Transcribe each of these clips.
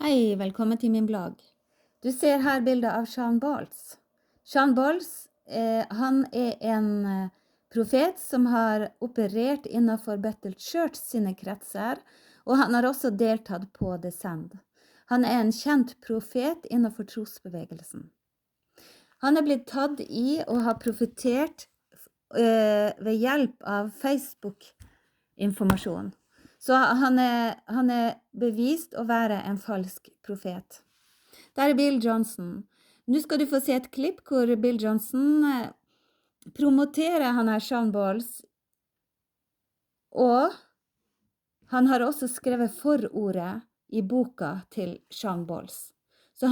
Hei, velkommen til min blogg. Du ser her bildet av Shawn Bolz. Shawn Bolz, han en profet som har operert innenfor Bethel Church sine kretser, og han har også deltatt på Descend. Han en kjent profet innenfor trosbevegelsen. Han blitt tatt i og har profetert ved hjelp av Facebook-informasjon. Så han bevist å være en falsk profet. Der Bill Johnson. Nå skal du få se et klipp hvor Bill Johnson promoterer han Shawn Bolz, og han har også skrevet forordet i boka til Shawn Bolz. Så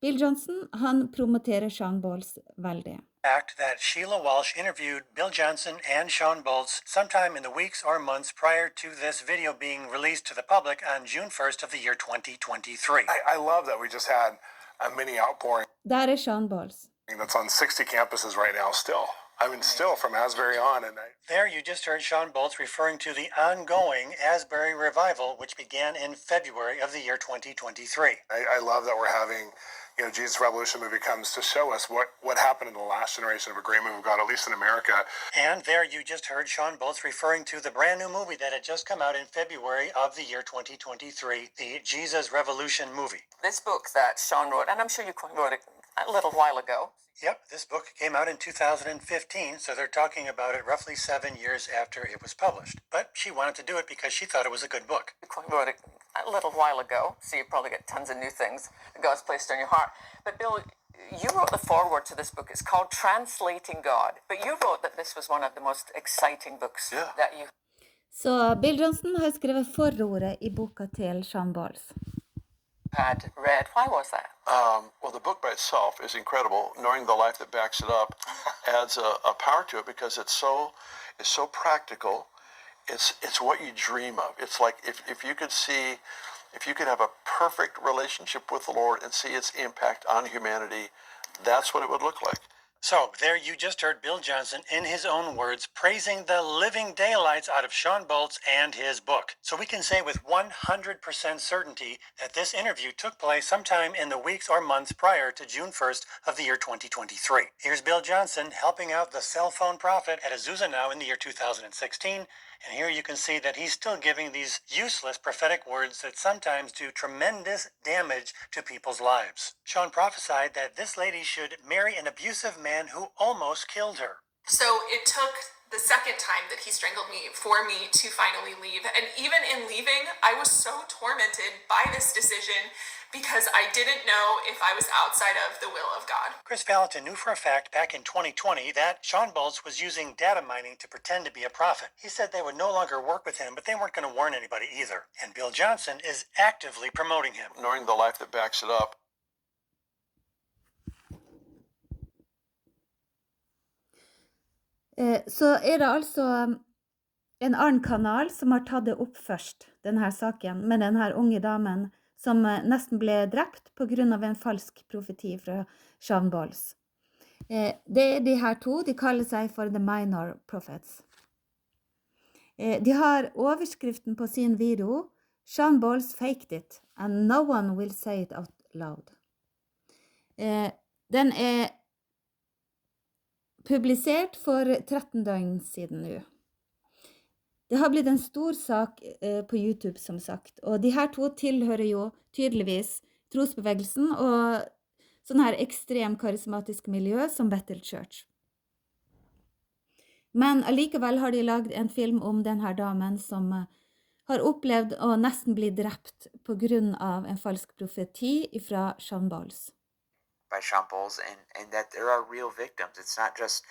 Bill Johnson, han promoterer Shawn Bolz veldig. Fact that Sheila Walsh interviewed Bill Johnson and Shawn Bolz sometime in the weeks or months prior to this video being released to the public on June 1st of the year 2023. I love that we just had a mini outpouring. Der Shawn Bolz. That's on 60 campuses right now still. I mean, still from Asbury on. There you just heard Shawn Bolz referring to the ongoing Asbury revival, which began in February of the year 2023. I love that we're having, Jesus Revolution movie comes to show us what happened in the last generation of a great move of God, at least in America. And there you just heard Shawn Bolz referring to the brand new movie that had just come out in February of the year 2023, the Jesus Revolution movie. This book that Shawn wrote, and I'm sure you wrote it a little while ago. Yep, this book came out in 2015, so they're talking about it roughly 7 years after it was published. But she wanted to do it because she thought it was a good book. You wrote it a little while ago, so you probably get tons of new things that God's placed on your heart. But Bill, you wrote the foreword to this book. It's called Translating God. But you wrote that this was one of the most exciting books that you... Så Bill Johnson har skrevet forordet i boka til Shawn Bolz. Had read. Why was that? Well, the book by itself is incredible. Knowing the life that backs it up adds a power to it because it's so practical. It's what you dream of. It's like if you could have a perfect relationship with the Lord and see its impact on humanity, that's what it would look like. So, there you just heard Bill Johnson, in his own words, praising the living daylights out of Shawn Bolz and his book. So we can say with 100% certainty that this interview took place sometime in the weeks or months prior to June 1st of the year 2023. Here's Bill Johnson helping out the cell phone prophet at Azusa now in the year 2016. And here you can see that he's still giving these useless prophetic words that sometimes do tremendous damage to people's lives. Shawn prophesied that this lady should marry an abusive man who almost killed her. So it took the second time that he strangled me for me to finally leave. And even in leaving, I was so tormented by this decision because I didn't know if I was outside of the will of God. Chris Valentin knew for a fact back in 2020 that Shawn Bolz was using data mining to pretend to be a prophet. He said they would no longer work with him, but they weren't going to warn anybody either. And Bill Johnson is actively promoting him. Knowing the life that backs it up. Så det altså en annen kanal som har tatt det opp først, denne saken, med denne unge damen som nesten ble drept på grunn av en falsk profeti fra Shawn Bolz. Det de her to, de kaller seg for The Minor Profets. De har overskriften på sin video, Shawn Bolz faked it, and no one will say it out loud. Den publisert for 13 døgn siden nå. Det har blitt en stor sak på YouTube, som sagt, og de her to tilhører jo tydeligvis trosbevegelsen og sånn her ekstrem karismatisk miljø som Bethel Church. Men allikevel har de laget en film om denne damen som har opplevd å nesten bli drept på grunn av en falsk profeti fra Shawn Bolz. By Shawn Bolz, and that there are real victims. It's not just,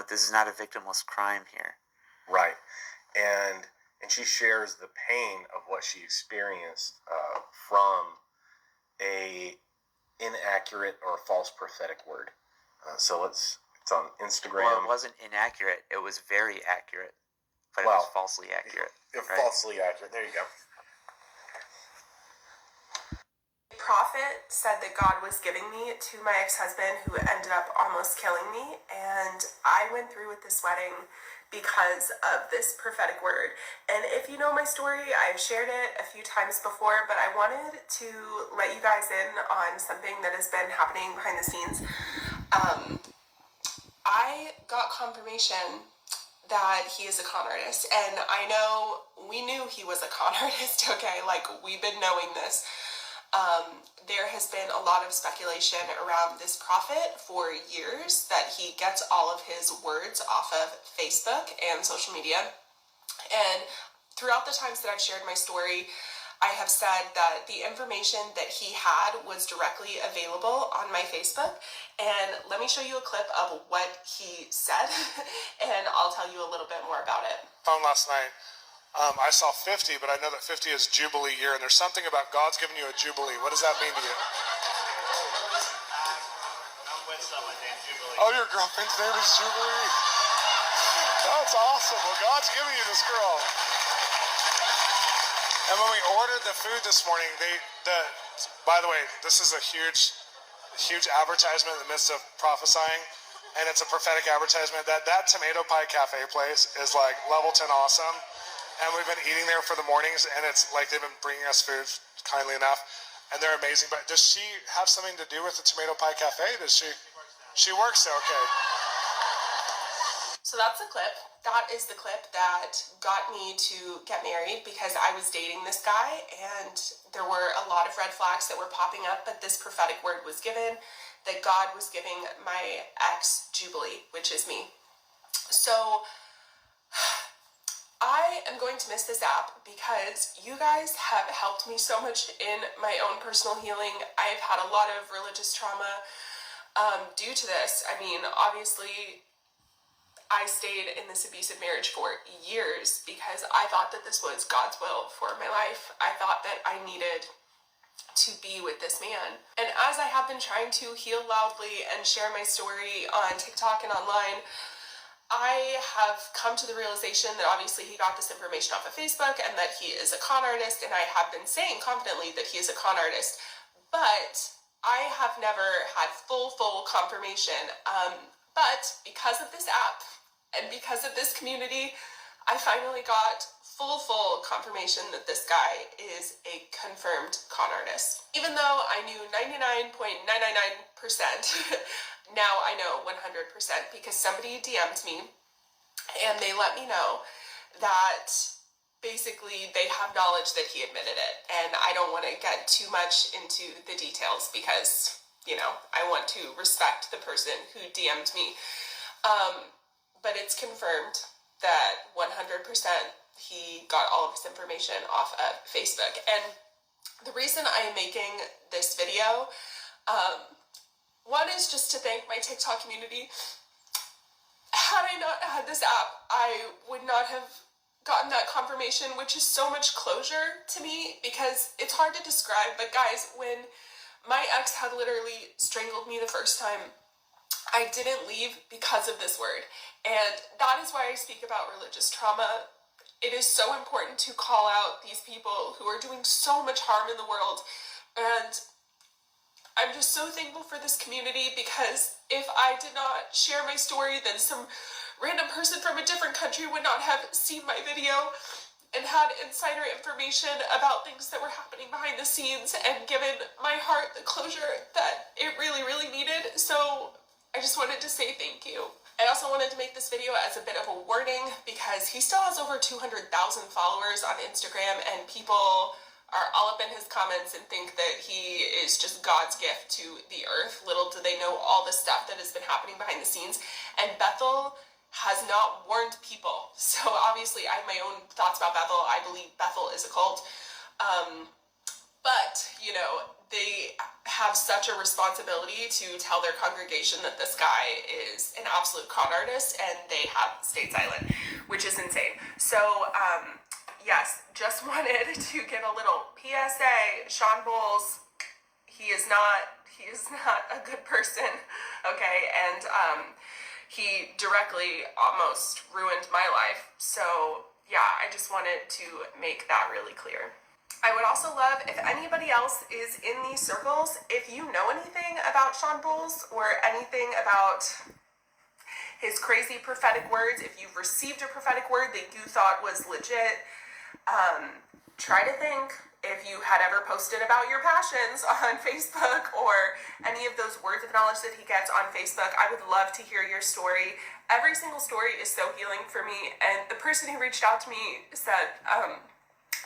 this is not a victimless crime here. Right. And she shares the pain of what she experienced from a inaccurate or false prophetic word. So it's on Instagram. Well, it wasn't inaccurate. It was very accurate. But it was falsely accurate. Right? Falsely accurate. There you go. Prophet said that God was giving me to my ex-husband who ended up almost killing me, and I went through with this wedding because of this prophetic word. And if you know my story, I've shared it a few times before, but I wanted to let you guys in on something that has been happening behind the scenes. I got confirmation that he is a con artist, and I know we knew he was a con artist, okay? Like, we've been knowing this. There has been a lot of speculation around this prophet for years that he gets all of his words off of Facebook and social media. And throughout the times that I've shared my story, I have said that the information that he had was directly available on my Facebook. And let me show you a clip of what he said, and I'll tell you a little bit more about it. Last night, I saw 50, but I know that 50 is Jubilee year, and there's something about God's giving you a Jubilee. What does that mean to you? I'm with someone named Jubilee. Oh, your girlfriend's name is Jubilee. That's awesome. Well, God's giving you this girl. And when we ordered the food this morning, by the way, this is a huge advertisement in the midst of prophesying, and it's a prophetic advertisement. That tomato pie cafe place is like level 10 awesome. And we've been eating there for the mornings, and it's like they've been bringing us food kindly enough, and they're amazing. But does she have something to do with the tomato pie cafe? Does she? She works there, okay. So that's the clip. That is the clip that got me to get married, because I was dating this guy, and there were a lot of red flags that were popping up, but this prophetic word was given, that God was giving my ex Jubilee, which is me. So I am going to miss this app because you guys have helped me so much in my own personal healing. I've had a lot of religious trauma due to this. I mean, obviously, I stayed in this abusive marriage for years because I thought that this was God's will for my life. I thought that I needed to be with this man. And as I have been trying to heal loudly and share my story on TikTok and online, I have come to the realization that obviously he got this information off of Facebook and that he is a con artist, and I have been saying confidently that he is a con artist, but I have never had full confirmation. But because of this app and because of this community, I finally got full confirmation that this guy is a confirmed con artist. Even though I knew 99.999%, now I know 100% because somebody DM'd me and they let me know that basically they have knowledge that he admitted it. And I don't want to get too much into the details because, you know, I want to respect the person who DM'd me. But it's confirmed that 100% he got all of his information off of Facebook. And the reason I am making this video, one is just to thank my TikTok community. Had I not had this app, I would not have gotten that confirmation, which is so much closure to me because it's hard to describe. But guys, when my ex had literally strangled me the first time, I didn't leave because of this word. And that is why I speak about religious trauma. It is so important to call out these people who are doing so much harm in the world. And I'm just so thankful for this community because if I did not share my story, then some random person from a different country would not have seen my video and had insider information about things that were happening behind the scenes and given my heart the closure that it really needed. So I just wanted to say thank you. I also wanted to make this video as a bit of a warning because he still has over 200,000 followers on Instagram, and people are all up in his comments and think that he is just God's gift to the earth. Little do they know all the stuff that has been happening behind the scenes. And Bethel has not warned people. So obviously I have my own thoughts about Bethel. I believe Bethel is a cult. But, you know, they have such a responsibility to tell their congregation that this guy is an absolute con artist, and they have stayed silent, which is insane. So, yes, just wanted to give a little PSA. Shawn Bolz, he is not a good person, okay? And he directly almost ruined my life. So, yeah, I just wanted to make that really clear. I would also love if anybody else is in these circles, if you know anything about Shawn Bolz or anything about his crazy prophetic words. If you've received a prophetic word that you thought was legit, try to think if you had ever posted about your passions on Facebook or any of those words of knowledge that he gets on Facebook. I would love to hear your story. Every single story is so healing for me. And the person who reached out to me said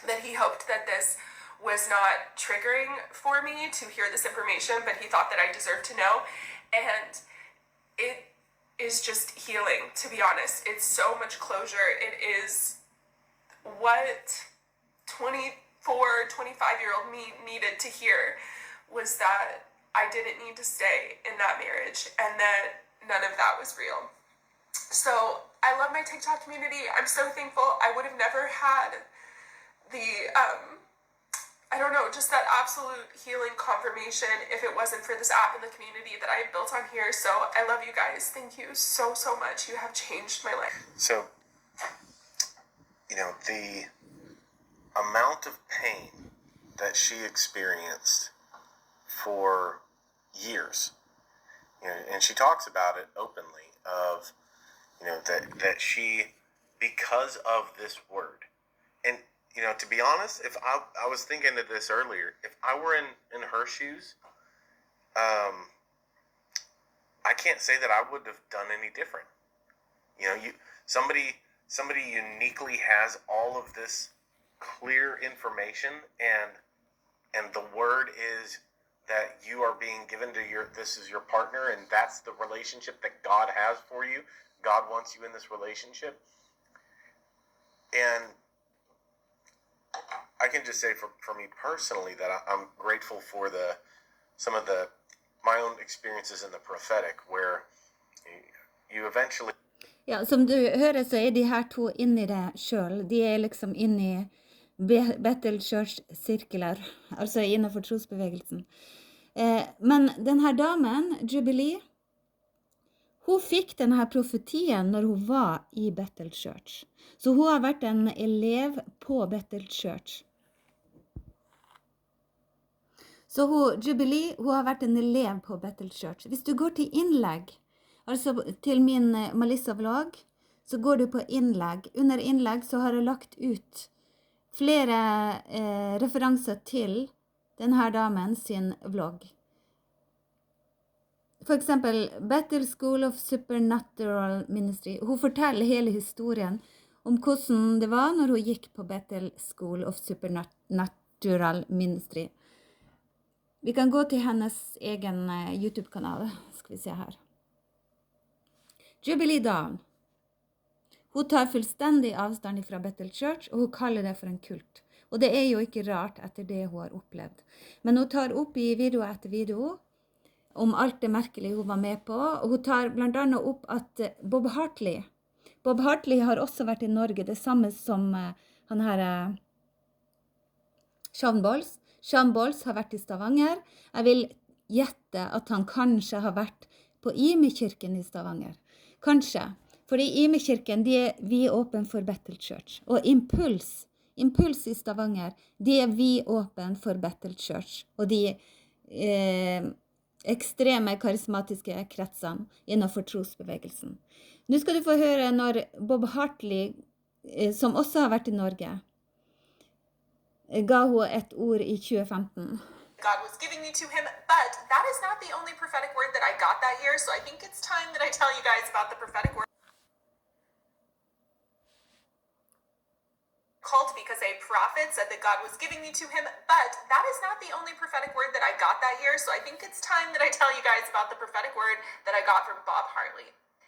that he hoped that this was not triggering for me to hear this information, but he thought that I deserved to know. And it is just healing, to be honest. It's so much closure. It is what 25-year-old me needed to hear, was that I didn't need to stay in that marriage and that none of that was real. So I love my TikTok community. I'm so thankful. I would have never had the, I don't know, just that absolute healing confirmation if it wasn't for this app and the community that I have built on here. So I love you guys. Thank you so, so much. You have changed my life. So, the amount of pain that she experienced for years, and she talks about it openly of, that she, because of this word, and, to be honest, if I was thinking of this earlier, if I were in her shoes, I can't say that I would have done any different. Somebody uniquely has all of this clear information, and the word is that you are being given to this is your partner, and that's the relationship that God has for you. God wants you in this relationship. And I can just say for me personally that I'm grateful for some of my own experiences in the prophetic, where you eventually. Ja, som du hører så de her to inne i det selv. De liksom inne i Bethel Church sirkler, altså innenfor trosbevegelsen. Men denne damen, Jubilee, hun fikk denne profetien når hun var i Bethel Church. Så hun har vært en elev på Bethel Church. Så Jubilee, hun har vært en elev på Bethel Church. Hvis du går til innlegg, altså til min Melissa-vlogg, så går du på innlegg. Under innlegg så har jeg lagt ut flere referanser til denne damen sin vlogg. For eksempel Bethel School of Supernatural Ministry. Hun forteller hele historien om hvordan det var når hun gikk på Bethel School of Supernatural Ministry. Vi kan gå til hennes egen YouTube-kanal, skal vi se her. Jubilee Dawn. Hun tar fullstendig avstand fra Bethel Church, og hun kaller det for en kult. Og det jo ikke rart etter det hun har opplevd. Men hun tar opp i video etter video om alt det merkelige hun var med på, og hun tar blant annet opp at Bob Hartley har også vært i Norge, det samme som han her Shawn Bolz. Shawn Bolz har vært i Stavanger. Jeg vil gjette at han kanskje har vært på Ime-kirken i Stavanger. Kanskje. Fordi Ime-kirken, vi åpen for Bethel Church. Og Impuls i Stavanger, vi åpen for Bethel Church. Og de ekstreme karismatiske kretsene innenfor trosbevegelsen. Nå skal du få høre når Bob Hartley, som også har vært i Norge, ga hun et ord i 2015. God was giving me to him, but that is not the only prophetic word that I got that year, so I think it's time that I tell you guys about the prophetic word. Called because a prophet said that God was giving me to him, but that is not the only prophetic word that I got that year, so I think it's time that I tell you guys about the prophetic word that I got from Bob Hartley.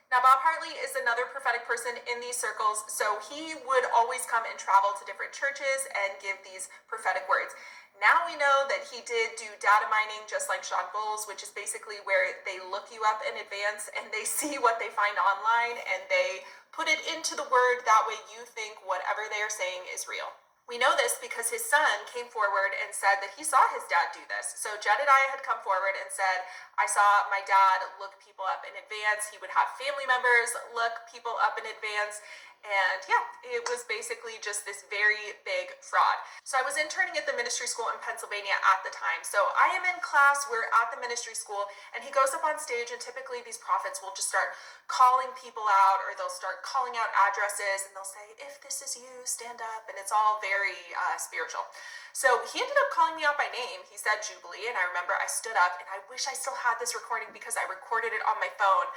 Now, Bob Hartley is another prophetic person in these circles, so he would always come and travel to different churches and give these prophetic words. Now we know that he did do data mining just like Shawn Bolz, which is basically where they look you up in advance and they see what they find online and they put it into the word. That way you think whatever they are saying is real. We know this because his son came forward and said that he saw his dad do this. So Jedediah had come forward and said, I saw my dad look people up in advance. He would have family members look people up in advance. And yeah, it was basically just this very big fraud. So I was interning at the ministry school in Pennsylvania at the time. So I am in class, we're at the ministry school, and he goes up on stage, and typically these prophets will just start calling people out, or they'll start calling out addresses, and they'll say, if this is you, stand up, and it's all very spiritual. So he ended up calling me out by name. He said Jubilee, and I remember I stood up, and I wish I still had this recording because I recorded it on my phone,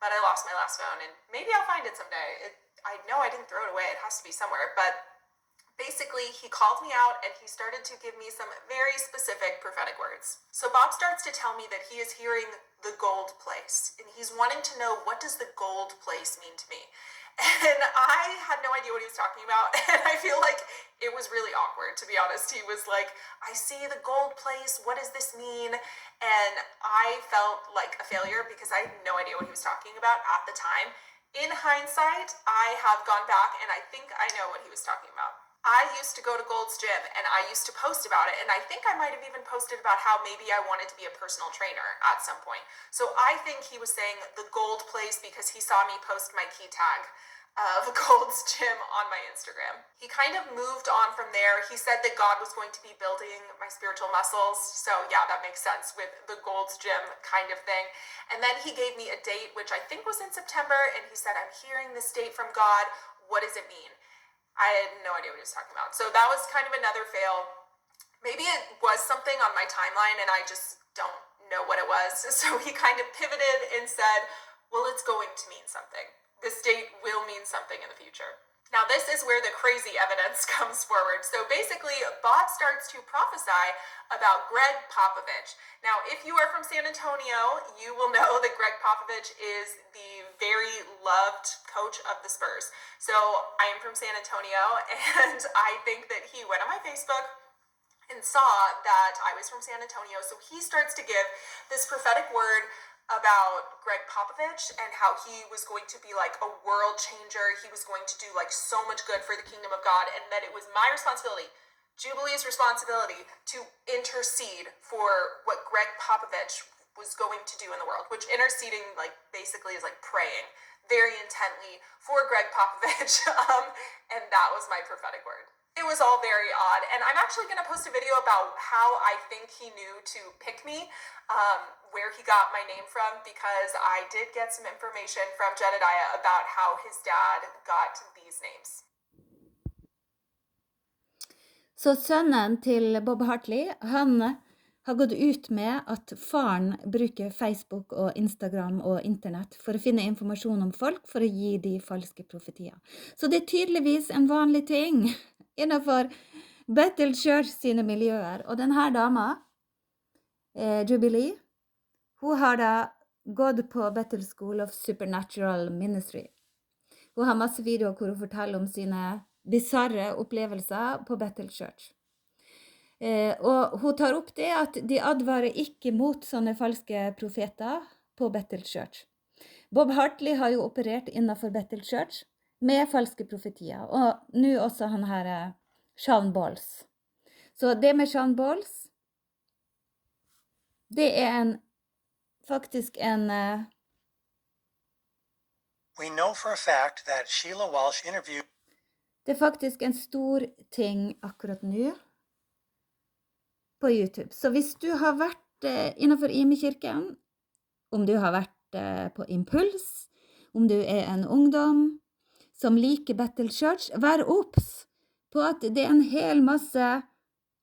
but I lost my last phone, and maybe I'll find it someday. I know I didn't throw it away. It has to be somewhere. But basically, he called me out, and he started to give me some very specific prophetic words. So Bob starts to tell me that he is hearing the gold place, and he's wanting to know, what does the gold place mean to me? And I had no idea what he was talking about, and I feel like it was really awkward, to be honest. He was like, I see the gold place, what does this mean? And I felt like a failure because I had no idea what he was talking about at the time. In hindsight, I have gone back, and I think I know what he was talking about. I used to go to Gold's Gym, and I used to post about it, and I think I might have even posted about how maybe I wanted to be a personal trainer at some point. So I think he was saying the gold place because he saw me post my key tag of Gold's Gym on my Instagram. He kind of moved on from there. He said that God was going to be building my spiritual muscles. So yeah, that makes sense with the Gold's Gym kind of thing. And then he gave me a date, which I think was in September, and he said, I'm hearing this date from God. What does it mean? I had no idea what he was talking about. So that was kind of another fail. Maybe it was something on my timeline and I just don't know what it was. So he kind of pivoted and said, well, it's going to mean something. This date will mean something in the future. Now, this is where the crazy evidence comes forward. So basically, Bob starts to prophesy about Greg Popovich. Now, if you are from San Antonio, you will know that Greg Popovich is the very loved coach of the Spurs. So I am from San Antonio, and I think that he went on my Facebook and saw that I was from San Antonio. So he starts to give this prophetic word about Greg Popovich and how he was going to be like a world changer. He was going to do like so much good for the kingdom of God, and that it was my responsibility, Jubilee's responsibility, to intercede for what Greg Popovich was going to do in the world, which interceding like basically is like praying very intently for Greg Popovich. And that was my prophetic word. It was all very odd, and I'm actually going to post a video about how I think he knew to pick me, where he got my name from, because I did get some information from Jedediah about how his dad got these names. Så sønnen til Bob Hartley, han har gått ut med at faren bruker Facebook og Instagram og internett for å finne informasjon om folk for å gi de falske profetier. Så det er tydeligvis en vanlig ting innenfor Bethel Church sine miljøer. Og denne dama, Jubilee, hun har da gått på Bethel School of Supernatural Ministry. Hun har masse videoer hvor hun forteller om sine bizarre opplevelser på Bethel Church. Og hun tar opp det at de advarer ikke mot sånne falske profeter på Bethel Church. Bob Hartley har jo operert innenfor Bethel Church med falske profetier, og nå også han her Shawn Bolz. Så det med Shawn Bolz, det er faktisk en We know for a fact that Sheila Walsh interviewed det er faktisk en stor ting akkurat nå på YouTube. Så hvis du har vært innenfor IME-kirken, om du har vært på Impuls, om du er en ungdom som liker Bethel Church, vær obs på at det er en hel masse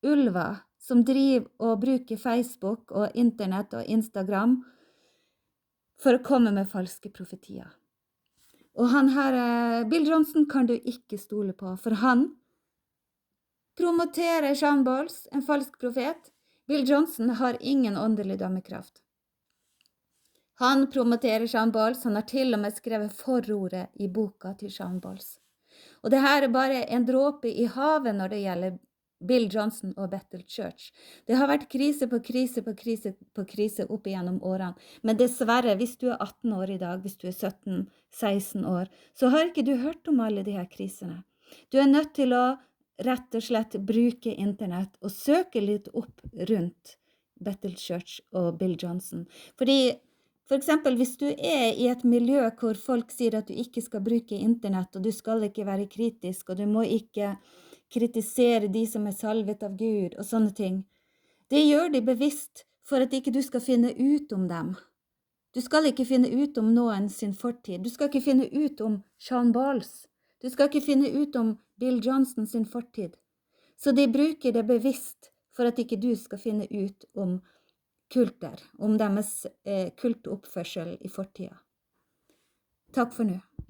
ulver som driver og bruker Facebook og internett og Instagram for å komme med falske profetier. Og han her, Bill Johnson, kan du ikke stole på, for han promoterer Shawn Bolz, en falsk profet. Bill Johnson har ingen åndelig dømmekraft. Han promoterer Shawn Bolz, han har til og med skrevet forordet i boka til Shawn Bolz. Og det her er bare en dråpe i havet når det gjelder Bill Johnson og Bethel Church. Det har vært krise på krise på krise på krise opp igjennom årene. Men dessverre, hvis du er 18 år i dag, hvis du er 17-16 år, så har ikke du hørt om alle de her krisene. Du er nødt til å rett og slett bruke internett og søke litt opp rundt Bethel Church og Bill Johnson. Fordi For eksempel, hvis du I et miljø hvor folk sier at du ikke skal bruke internett, og du skal ikke være kritisk, og du må ikke kritisere de som salvet av Gud, og sånne ting. Det gjør de bevisst for at ikke du skal finne ut om dem. Du skal ikke finne ut om noen sin fortid. Du skal ikke finne ut om Shawn Bolz. Du skal ikke finne ut om Bill Johnson sin fortid. Så de bruker det bevisst for at ikke du skal finne ut om kulter, om deres kultoppførsel I fortida. Takk for nå.